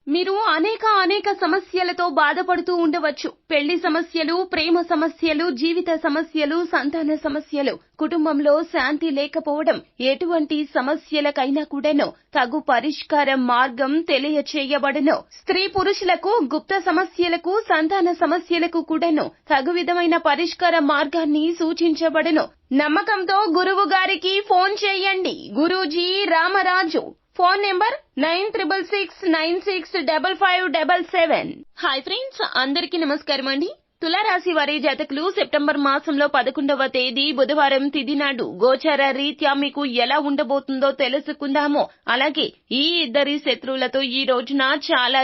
మీరు అనేక సమస్యలతో బాధపడుతూ ఉండవచ్చు. పెళ్లి సమస్యలు, ప్రేమ సమస్యలు, జీవిత సమస్యలు, సంతాన సమస్యలు, కుటుంబంలో శాంతి లేకపోవడం, ఎటువంటి సమస్యలకైనా కూడాను తగు పరిష్కార మార్గం తెలియచేయబడును. స్త్రీ పురుషులకు గుప్త సమస్యలకు, సంతాన సమస్యలకు కూడాను తగు విధమైన పరిష్కార మార్గాన్ని సూచించబడును. నమ్మకంతో గురువు గారికి ఫోన్ చేయండి. Guruji Ramaraju. Phone number 9696955577. Hi friends, అందరికీ నమస్కారం అండి. తులారాశి వారి జాతకులు సెప్టెంబర్ మాసంలో 11వ తేదీ బుధవారం తిథి నాడు గోచార రీత్యా మీకు ఎలా ఉండబోతుందో తెలుసుకుందాము. అలాగే ఈ ఇద్దరి శత్రువులతో ఈ రోజున చాలా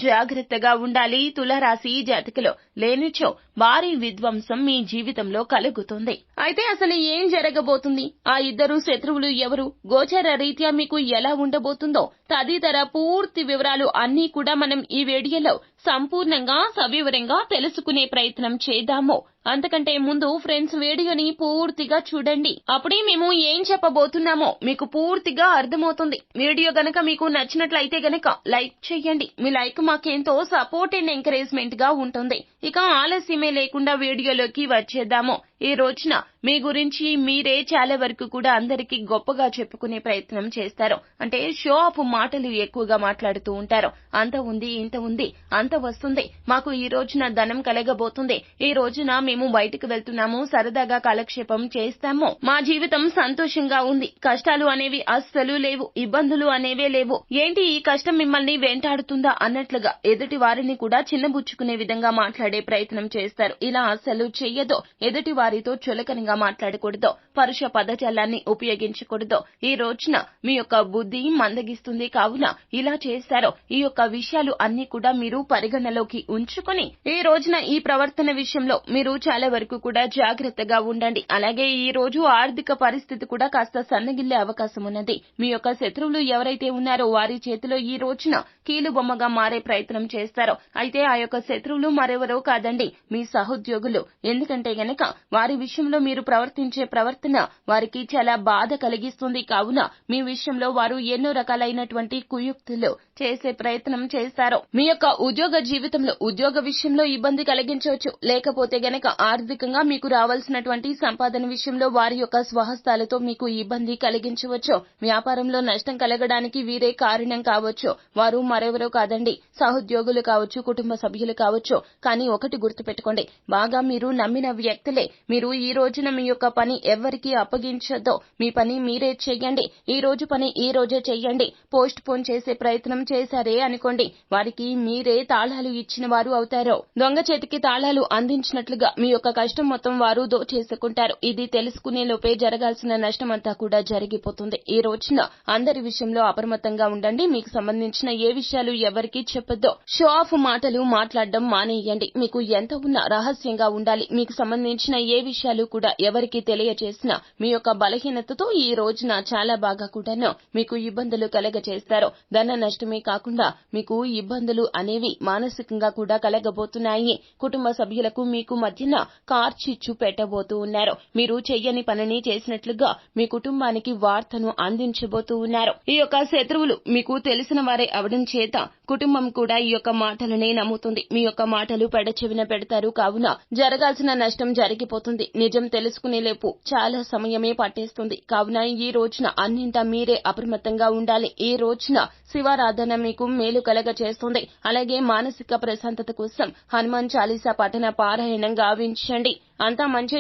జాగ్రత్తగా ఉండాలి తులారాశి జాతకులు. లేనిచో భారీ విధ్వంసం మీ జీవితంలో కలుగుతుంది. అయితే అసలు ఏం జరగబోతుంది, ఆ ఇద్దరు శత్రువులు ఎవరు, గోచార రీత్యా మీకు ఎలా ఉండబోతుందో తదితర పూర్తి వివరాలు అన్నీ కూడా మనం ఈ వీడియోలో సంపూర్ణంగా సవివరంగా తెలుసుకునే ప్రయత్నం చేద్దాము. అంతకంటే ముందు ఫ్రెండ్స్, వీడియోని పూర్తిగా చూడండి. అప్పుడే మేము ఏం చెప్పబోతున్నామో మీకు పూర్తిగా అర్థమవుతుంది. వీడియో గనక మీకు నచ్చినట్లయితే గనక లైక్ చేయండి. మీ లైక్ మాకెంతో సపోర్ట్ అండ్ ఎంకరేజ్మెంట్ గా ఉంటుంది. ఇక ఆలస్యమే లేకుండా వీడియోలోకి వచ్చేద్దాము. ఈ రోజున మీ గురించి మీరే చాలా వరకు కూడా అందరికీ గొప్పగా చెప్పుకునే ప్రయత్నం చేస్తారు. అంటే షో ఆఫ్ మాటలు ఎక్కువగా మాట్లాడుతూ ఉంటారు. అంత ఉంది, ఇంత ఉంది, అంత వస్తుంది, మాకు ఈ రోజున ధనం కలగబోతుంది, ఈ రోజున మేము బయటకు వెళ్తున్నాము, సరదాగా కాలక్షేపం చేస్తాము, మా జీవితం సంతోషంగా ఉంది, కష్టాలు అనేవి అస్సలు లేవు, ఇబ్బందులు అనేవే లేవు, ఏంటి ఈ కష్టం మిమ్మల్ని వెంటాడుతుందా అన్నట్లుగా ఎదుటి వారిని కూడా చిన్నబుచ్చుకునే విధంగా మాట్లాడే ప్రయత్నం చేస్తారు. ఇలా అస్సలు చెయ్యదు. ఎదుటి వారితో చులకనగా మాట్లాడకూడదు, పరుష పదజాలాన్ని ఉపయోగించకూడదు. ఈ రోజున మీ యొక్క బుద్ధి మందగిస్తుంది కావున ఇలా చేస్తారు. ఈ యొక్క విషయాలు అన్ని కూడా మీరు పరిగణలోకి ఉంచుకొని ఈ రోజున ఈ ప్రవర్తన విషయంలో మీరు చాలా వరకు కూడా జాగ్రత్తగా ఉండండి. అలాగే ఈ రోజు ఆర్థిక పరిస్థితి కూడా కాస్త సన్నగిల్లే అవకాశం ఉన్నది. మీ యొక్క శత్రువులు ఎవరైతే ఉన్నారో వారి చేతిలో ఈ రోజున కీలుబొమ్మగా మారే ప్రయత్నం చేస్తారు. అయితే ఆ యొక్క శత్రువులు మరెవరో కాదండి, మీ సహోద్యోగులు. ఎందుకంటే గనక వారి విషయంలో మీరు ప్రవర్తించే ప్రవర్తన వారికి చాలా బాధ కలిగిస్తుంది కావున మీ విషయంలో వారు ఎన్నో రకాలైనటువంటి కుయుక్తులు చేసే ప్రయత్నం చేస్తారు. మీ యొక్క ఉద్యోగ జీవితంలో ఉద్యోగ విషయంలో ఇబ్బంది కలిగించవచ్చు. లేకపోతే గనక ఆర్థికంగా మీకు రావాల్సినటువంటి సంపాదన విషయంలో వారి యొక్క స్వహస్తాలతో మీకు ఇబ్బంది కలిగించవచ్చు. వ్యాపారంలో నష్టం కలగడానికి వీరే కారణం కావచ్చు. వారు మరెవరో కాదండి, సహోద్యోగులు కావచ్చు, కుటుంబ సభ్యులు కావచ్చు. కానీ ఒకటి గుర్తుపెట్టుకోండి, బాగా మీరు నమ్మిన వ్యక్తులే. మీరు ఈ రోజున మీ యొక్క పని ఎవరికి అప్పగించొద్దు. మీ పని మీరే చెయ్యండి. ఈ రోజు పని ఈ రోజే చెయ్యండి. పోస్ట్ పోన్ చేసే ప్రయత్నం చేశారే అనుకోండి, వారికి మీరే తాళాలు ఇచ్చిన వారు అవుతారు. దొంగ చేతికి తాళాలు అందించినట్లుగా మీ యొక్క కష్టం మొత్తం వారు దోచేసుకుంటారు. ఇది తెలుసుకునే లోపే జరగాల్సిన నష్టం అంతా కూడా జరిగిపోతుంది. ఈ రోజున అందరి విషయంలో అప్రమత్తంగా ఉండండి. మీకు సంబంధించిన ఏ విషయాలు ఎవరికి చెప్పొద్దు. షో ఆఫ్ మాటలు మాట్లాడడం మానేయండి. మీకు ఎంత ఉన్నా రహస్యంగా ఉండాలి. మీకు సంబంధించిన ఏ విషయాలు కూడా ఎవరికి తెలియచేసినా మీ యొక్క బలహీనతతో ఈ రోజున చాలా బాగా కూడాను మీకు ఇబ్బందులు కలగచేస్తారు. ధన నష్టమే కాకుండా మీకు ఇబ్బందులు అనేవి మానసికంగా కూడా కలగబోతున్నాయి. కుటుంబ సభ్యులకు మీకు మధ్యన కార్చిచ్చు పెట్టబోతూ ఉన్నారు. మీరు చెయ్యని పనిని చేసినట్లుగా మీ కుటుంబానికి వార్తను అందించబోతూ ఉన్నారు. ఈ యొక్క శత్రువులు మీకు తెలిసిన వారే అవడం చేత కుటుంబం కూడా ఈ యొక్క మాటలనే నమ్ముతుంది. మీ యొక్క మాటలు పెడచెవిన పెడతారు కావున జరగాల్సిన నష్టం జరిగిపోతుంది. నిజం తెలుసుకునేలేపు చాలా సమయమే పట్టేస్తుంది. కావున ఈ రోజున అన్నింటా మీరే అప్రమత్తంగా ఉండాలి. ఈ రోజున శివారాధన మీకు మేలు కలగ చేస్తుంది. అలాగే మానసిక ప్రశాంతత కోసం హనుమాన్ చాలీసా పఠన పారాయణం గావించండి. అంతా మంచి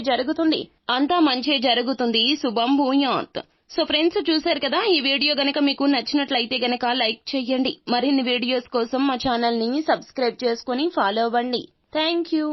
జరుగుతుంది. శుభం భూయాత్. సో ఫ్రెండ్స్, చూశారు కదా, ఈ వీడియో గనక మీకు నచ్చినట్లయితే గనక లైక్ చేయండి. మరిన్ని వీడియోస్ కోసం మా ఛానల్ ని సబ్స్క్రైబ్ చేసుకుని ఫాలో అవ్వండి. Thank you.